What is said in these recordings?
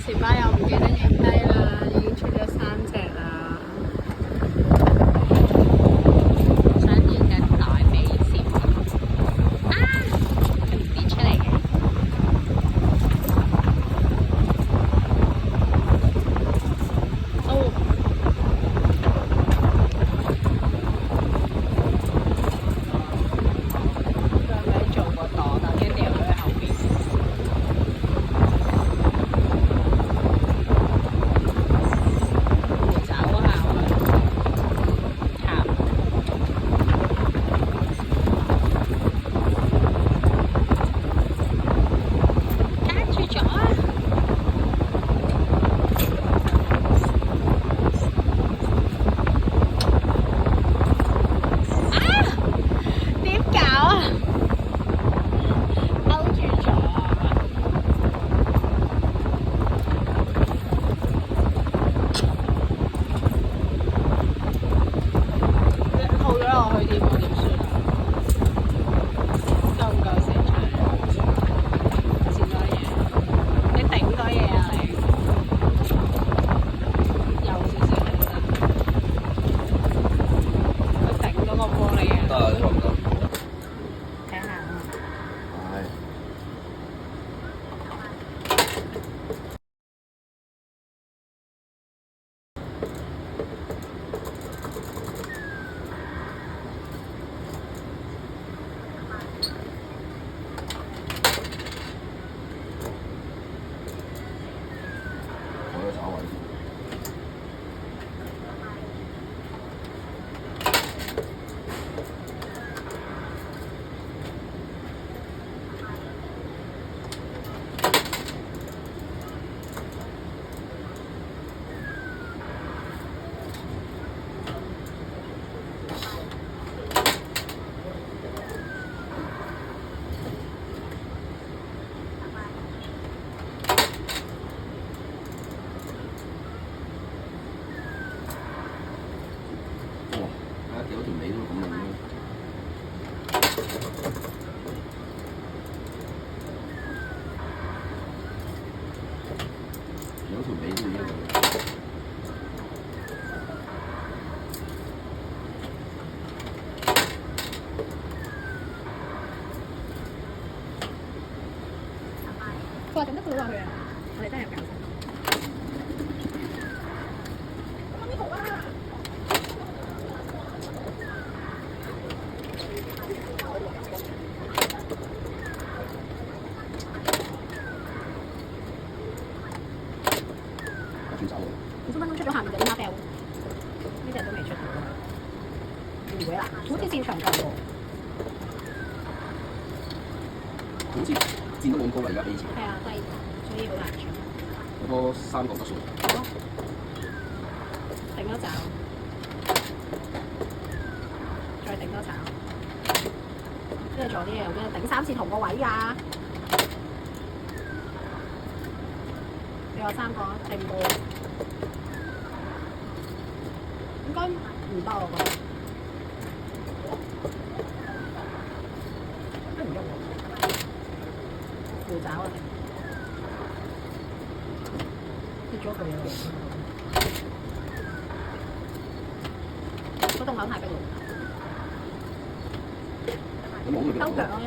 前排又唔記得影低啦，已經出咗3隻啦。想影嘅大尾蟬啊，佢唔跌出嚟嘅。哦，佢係咪做個檔啊？跟住掉佢喺後邊。有條尾都咁樣嘅。有條尾都一樣。佢話整得佢落去啊！我哋真係有搞錯。50分鐘出咗下面就啲蝦啤喎，呢隻都未出到。唔會啦，好似線長夠喎。好似箭都冇咁高啦，而家比以前。係啊，低，所以好難出。嗰個3個質素。好，頂多爪，再頂多爪，跟住做啲嘢，跟住頂3次同個位㗎。俾我3個，定唔到？應該唔得我覺得。都唔喐喎，扶爪啊！跌咗佢啊！嗰棟樓太逼喎，兜腳咯，一係。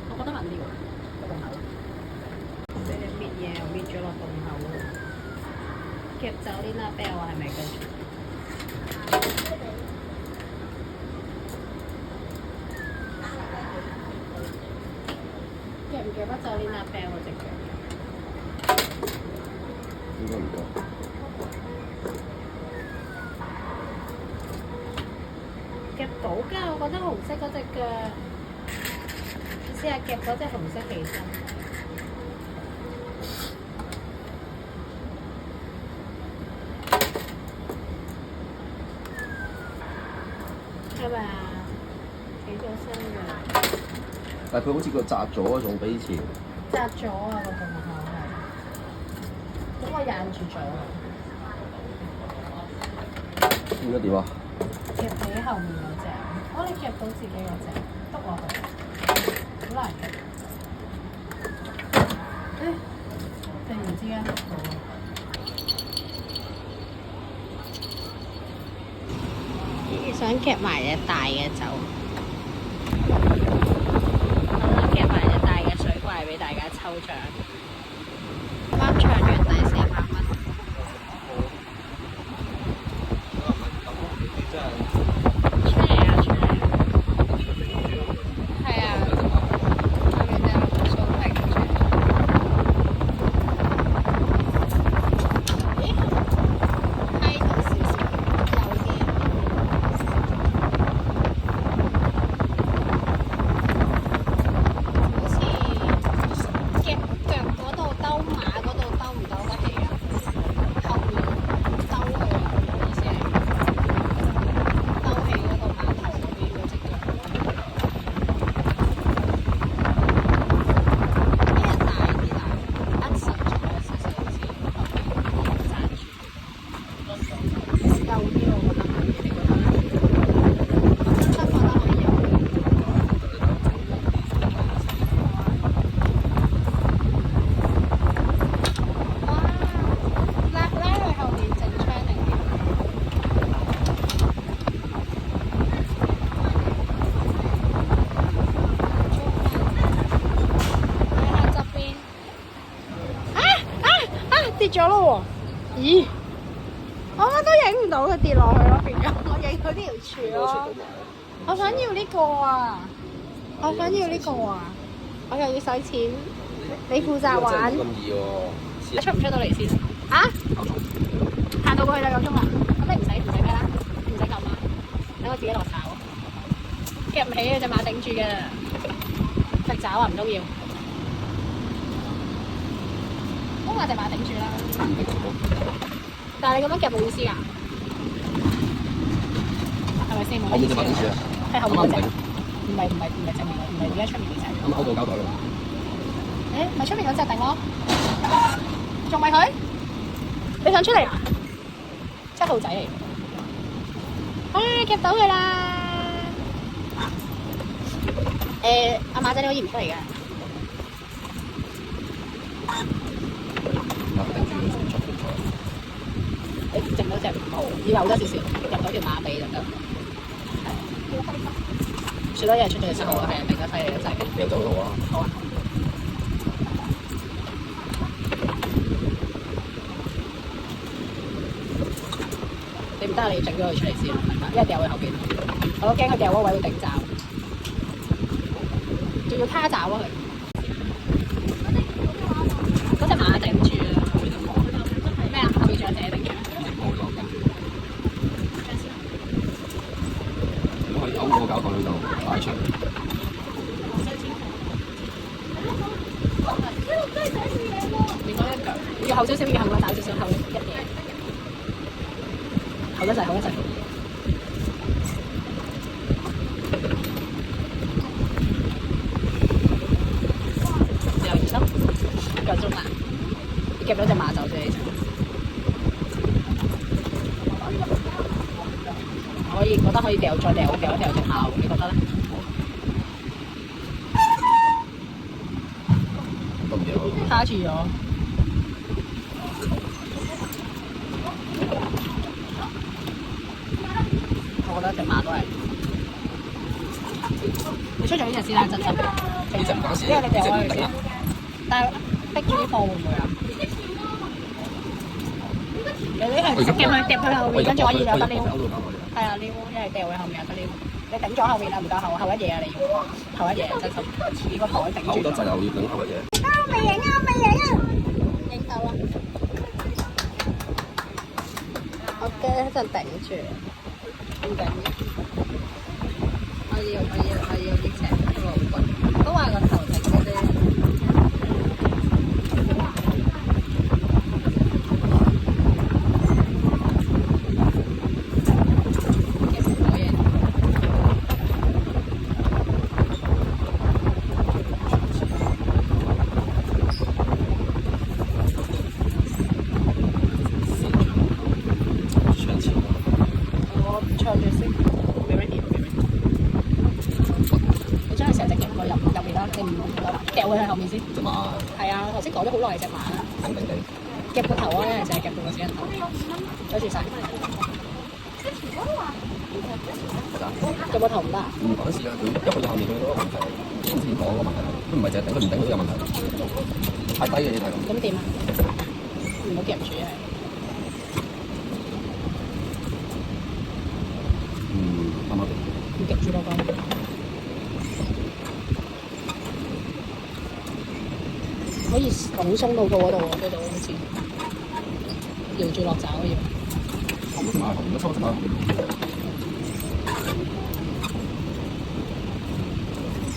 我覺得穩啲喎，個洞口。俾你搣嘢又搣咗落洞口喎，夾走啲啦啤喎，係咪跟住？夾唔夾得走啲啦啤喎隻腳？應該唔得。夾到㗎，我覺得紅色嗰隻腳。試下夾嗰隻紅色起身，係咪啊？起咗身㗎。但係佢好似個窄咗，仲比以前。窄咗啊！個洞口係，咁我忍住咗。應該點啊？夾起後面嗰隻，你夾到自己嗰隻，篤落去，好難夾。突然之間篤到啊！想夾埋隻大嘅走，好啦，夾埋隻大嘅水怪俾大家抽獎。啱唱完第400蚊。出嚟啊！出嚟！係啊，後面就有個數頂住。咦？低咗少少，有啲。好似夾腳嗰度兜馬嗰度兜唔兜得起啊？後面兜佢啊！意思係兜起嗰度碼頭嗰邊嗰隻腳。呢日大啲啦，握實咗少少好似後面揸住。有啲我覺得可以，你覺得咧？我真心覺得可以有。哇！拉去後面整槍定點？睇下側邊。跌咗咯喎！咦？我乜都影唔到佢跌落去咯，變咗我影到呢條柱咯。我想要呢個啊！我想要呢個啊！我又要使錢，你負責玩。咁易喎！你出唔出到嚟先？啊？行到過去就夠鐘啦。咁你唔使咩啦？唔使撳啊！等我自己落手。夾唔起啊！隻馬頂住嘅。食爪啊！唔中要。都話隻馬頂住啦。但係你咁樣夾冇意思㗎，係咪先？冇意思。係後面嗰隻，唔係正面嗰，唔係而家出面嗰隻。咁勾到膠袋咯。誒，咪出面嗰隻定咯？仲咪佢？你想出嚟啊？7號仔嚟。夾到佢啦！阿馬仔你可以唔出嚟嘅。你剩到隻毛，以後多少少入到條馬尾就得。最多一日出咗隻7號啦，係啊，定得犀利得滯嘅。有走路啊！好啊。你唔得啊！你要整咗佢出嚟先，因為掉佢後邊。我都驚佢掉嗰位會頂罩，仲要卡罩咯佢。嗰隻馬頂住啊！咩啊？後面仲有隻頂住。可以勾個膠袋喺度擺出。另外一腳要後少少，要後個大少少，後一嘢，後一陣，後一陣。又唔得，夠鐘啦！你夾到隻馬走先。可以，覺得可以掉，再掉一掉隻馬，你覺得咧？都唔掉。卡住咗。我覺得隻馬都係。你出咗呢隻先啦，真心。呢隻唔關事，因為你掉開佢先呢隻唔頂啊。但係逼住啲貨會唔會啊？有啲係夾佢後面，跟住可以有得撩。係啊，撩，一係掉佢後面有得撩。你頂咗後面啦，唔夠後一嘢啊！你要後一嘢真心，呢個台頂住。後得滯又要頂後一嘢。未影啊！影到啦。我驚一陣頂住，唔緊要。我要呢隻路棍，都話個頭頂嗰啲。唱住先。會喺後面先？隻馬係啊，頭先講咗好耐隻馬啦，定定地，夾個頭啊，一係就係夾半個死人頭，阻住晒。夾個頭唔得啊？唔講事啊！佢一去到後面佢嗰個問題，先至講個問題，都唔係淨係頂佢唔頂佢都有問題，太低嘅嘢就係咁。咁點啊？唔好夾住係。啱啱地。唔夾住嗰個。可以好鬆到過嗰度喎，嗰度好似搖住落爪要。紅馬紅咗抽出嚟。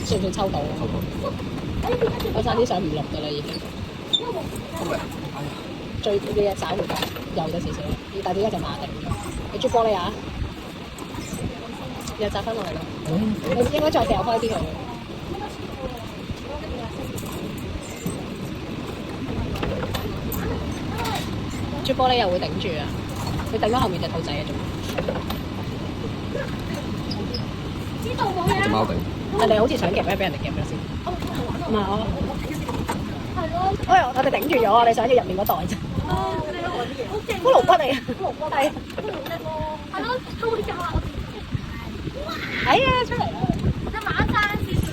算唔算抽到啊？抽到。我差啲想唔錄㗎啦已經。最啲嘢找回咗，幼咗少少，但係點解就馬定咗？你啜玻璃啊？又扎翻落嚟啦。你應該再掉開啲佢。啜玻璃又會頂住啊！你頂咗後面隻兔仔啊仲？隻貓定。人哋好似想夾咧，俾人哋夾咗先。唔係我。係咯。哎，我哋頂住咗啊！你想要入面嗰袋啫。骷髏骨嚟嘅。係。係咯，都會夾啊！哎呀，出嚟啦！隻馬爭少少。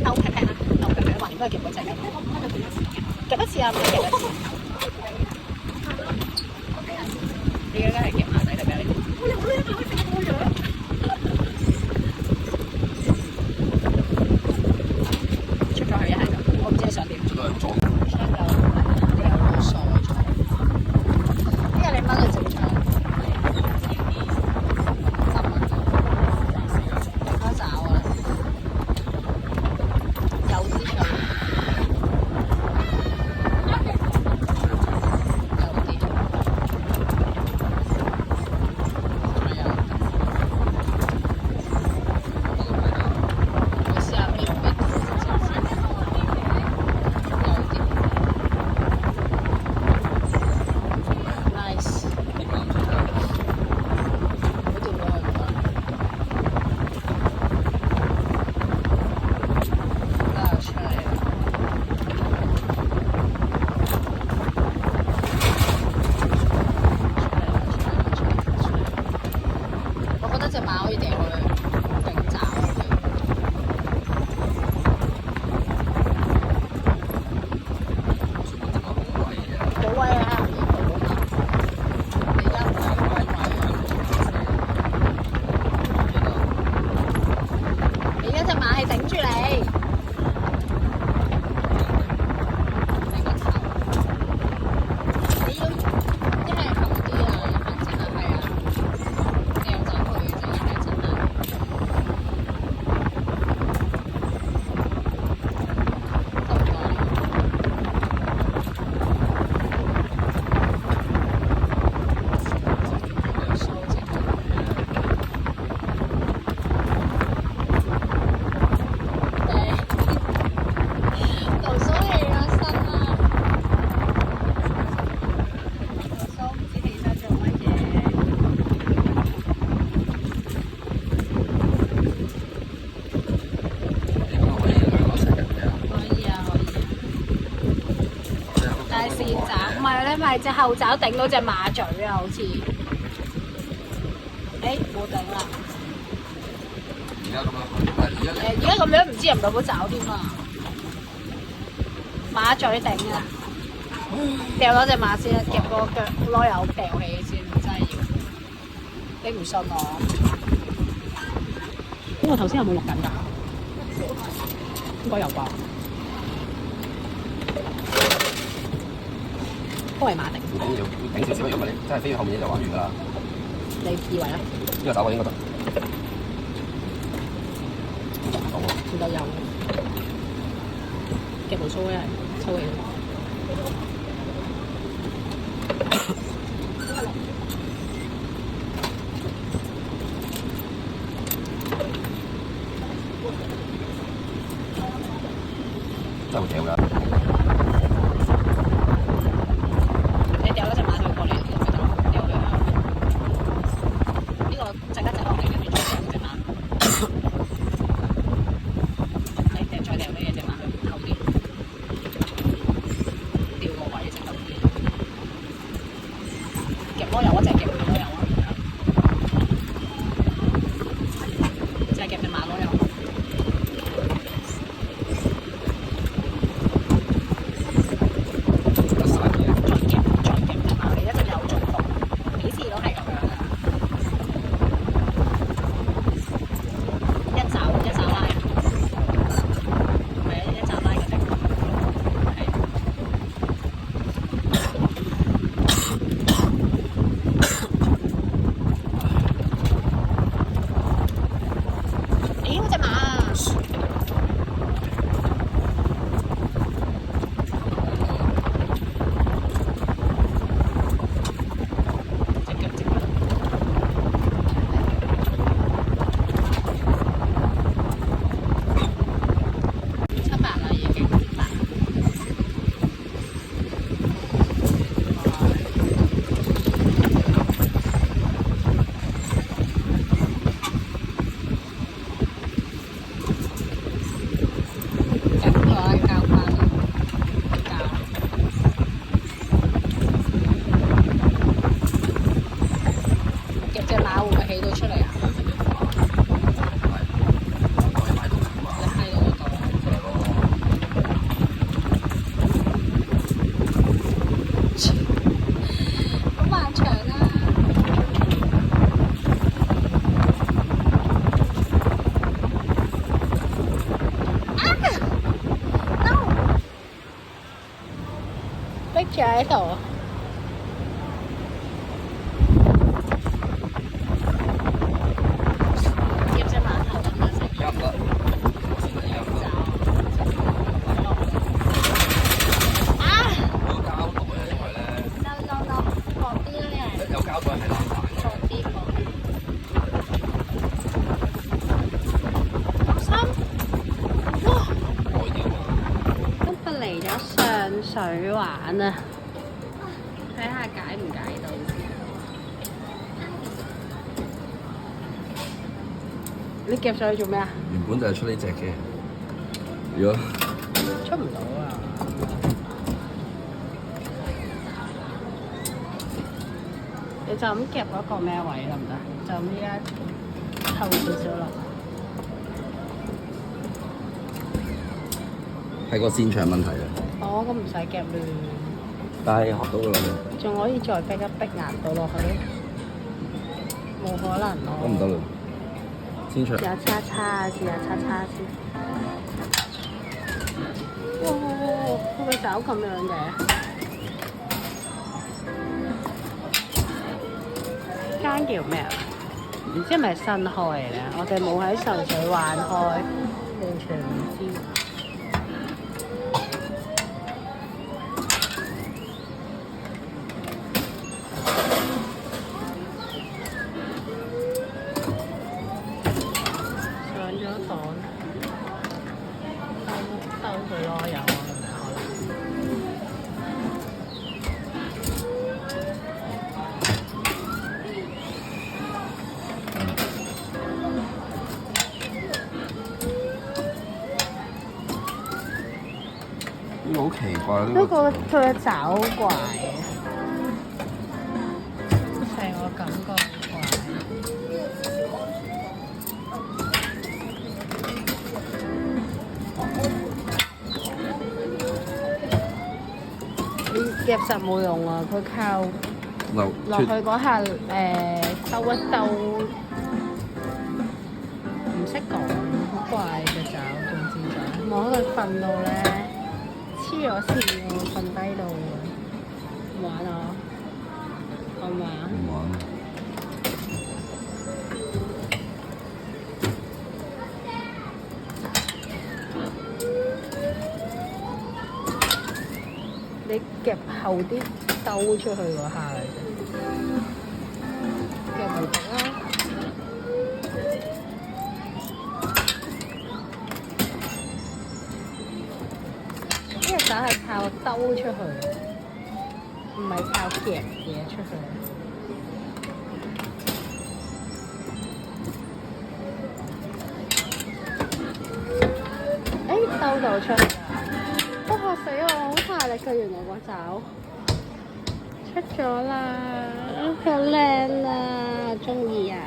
鬥劈劈啊！鬥劈劈，橫掂都係夾嗰隻㗎。夾一次啊！唔係夾一次。你而家係夾馬仔定咩？出咗去一係咁，我唔知你想點。都係左。雙腳你有冇傻咗？因為你掹佢正常。我找啊！有啲長。係隻後爪頂到隻馬嘴啊，好似，冇頂啦。而家咁樣唔知入唔入到爪添啊！馬嘴頂啊！掉咗隻馬先，夾個腳攞油掉起先，真係要。你唔信我？咁我頭先有冇錄緊㗎？應該有啩。都係馬定。唔緊要，頂少少，如果唔係你真係飛去後面就玩完㗎啦。你以為咧？呢個手位應該得。唔夠油。夾毛須咧，抽起。真係會掉㗎。你掉嗰隻馬腿過嚟，掉佢啊！呢個陣間整落嚟，跟住再掉隻馬。住喺度。接隻饅頭得唔得食？而家唔得，我先得而家唔得。啊！有膠袋啊，因為咧。No，薄啲咧。有膠袋係難買。薄啲。咁深？哇！耐啲啊嘛。今日嚟咗上水玩啊！睇下解唔解到先。你夾上去做咩啊？原本就係出呢隻嘅，如果出唔到啊！你就咁夾嗰個咩位得唔得？就咁依家後少少落。係個線長問題啊。哦，咁唔使夾亂。但係學到㗎啦。仲可以再逼一逼壓到落去？冇可能咯。咁唔得啦。線長。試下叉叉，試下叉叉先。哇！佢個爪咁樣嘅。間叫咩啊？唔知係咪新開嚟咧？我哋冇喺上水玩開，完全唔知。上咗檔，兜佢咯，有啊，係咪可能？呢個好奇怪，不過佢嘅爪好怪嘅，成個感覺好怪。夾實冇用啊！佢靠落去嗰下兜一兜，唔識講，好怪嘅爪，總之就望佢瞓到咧黐咗線喎，瞓低到喎，玩啊！好嘛？唔玩。你夾後啲兜出去嗰下嚟嘅，夾唔得啦。呢隻手係靠兜出去，唔係靠夾嘢出去。兜到出嚟。都嚇死我！好大力嘅，原來個爪出咗啦，好靚啊，中意啊！